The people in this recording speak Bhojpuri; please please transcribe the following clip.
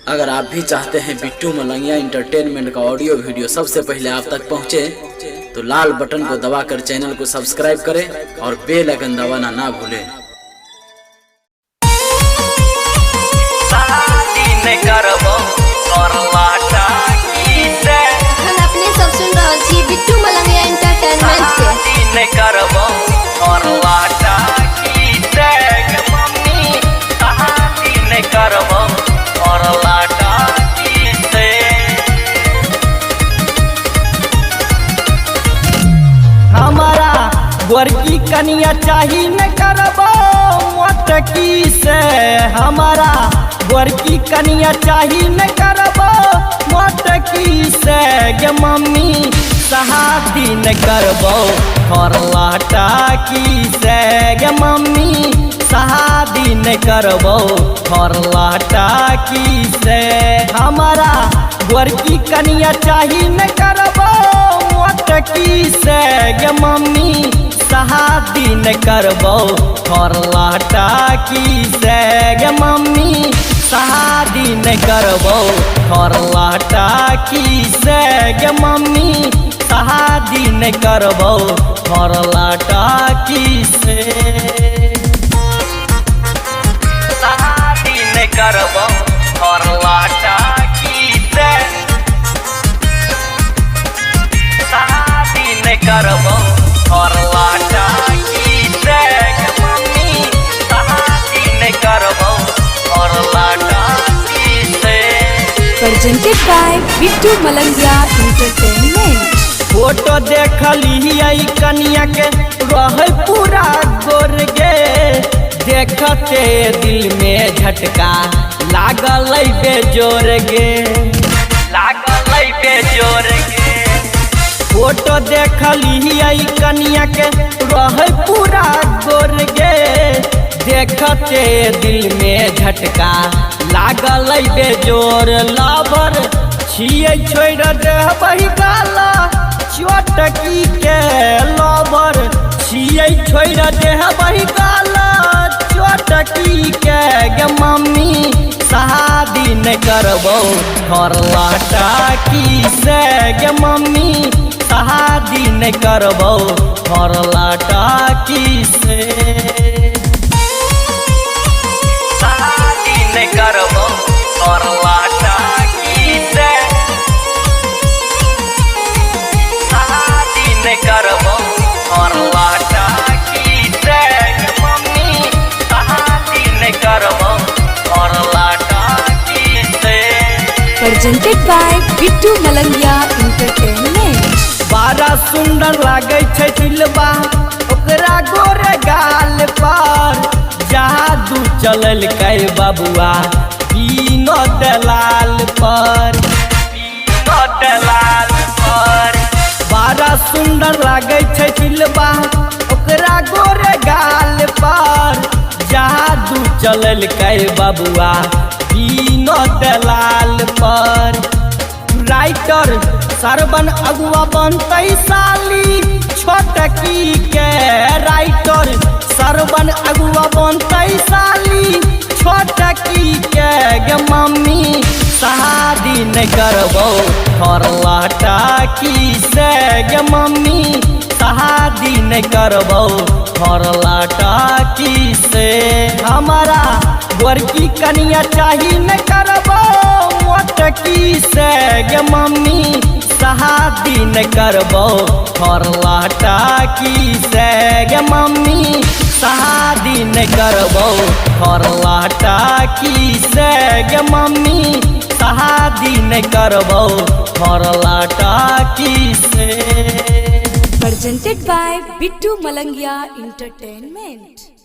अगर आप भी चाहते हैं बिट्टू मलंगिया इंटरटेनमेंट का ऑडियो वीडियो सबसे पहले आप तक पहुंचे, तो लाल बटन को दबाकर चैनल को सब्सक्राइब करें और बेल आइकन दबाना ना भूलें। अपने सब सुन रहा छी बिट्टू मलंगिया इंटरटेनमेंट हमारा गोरकी कनिया चाही न करबो मोटकी से। हमारा गोरकी कनिया चाही न करबो मोटकी से। गे मम्मी शादी न करबो थोरलाटा की से। गे मम्मी शादी न करबो थोरलाटा की से। हमारा गोरकी कनिया चाही न करबो मोटकी से। गे मम्मी शादी न करबो थोरलाटा की से। गे मम्मी शादी न करबो थोरलाटा की से। गे मम्मी शादी न करबो थोरलाटा की से। शादी न करबो थोरलाटा की से। शादी न करबो थोरलाटा की से। गे मम्मी शादी न करबो थोरलाटा की से। presented by Bittu Malangia Entertainment। Photo देखली कनिया के रह पूरा गोर गे। देखते दिल में झटका लागल बेजोर गे। लागल बेजोर गे। फोटो देखली कनिया के रह पूरा गोर गे। देखते दिल में झटका लागल बेजोर। लाबर छियै छोड़ देबही गाला चोटकी के। लाबर छियै छोड़ देबही गाला चोटकी के। गे मम्मी शादी न करबो थोरलाटा की से। गे मम्मी शादी न करबो थोरलाटा की से। शादी न करबो थोरलाटा की से। शादी न करबो थोरलाटा की से। गे मम्मी शादी न करबो थोरलाटा की से। presented by Bittu Malangia Entertainment। बड़ा सुंदर लागे छै दिलबा ओकरा गोरे गाल पर। जादू चलल कै बबुआ विनोद लाल पर। विनोद लाल पर बड़ा सुंदर लागे छै दिलबा ओकरा गोरे गाल पर। जादू चलल कै बबुआ विनोद लाल पर। राइटर सरबन अगुआ बनतै साली छोटकी के। राइटर सरबन अगुआ बनतै साली छोटकी के। गे मम्मी शादी न करबो थोरलाटा की से। गे मम्मी शादी न करबो थोरलाटा की से। हमारा गोरकी कनिया चाही न करबो मोटकी से। गे मम्मी शादी न करबो थोरलाटा की से। गे मम्मी शादी न करबो थोरलाटा की से। गे मम्मी शादी न करबो थोरलाटा की से। presented by Bittu Malangia Entertainment।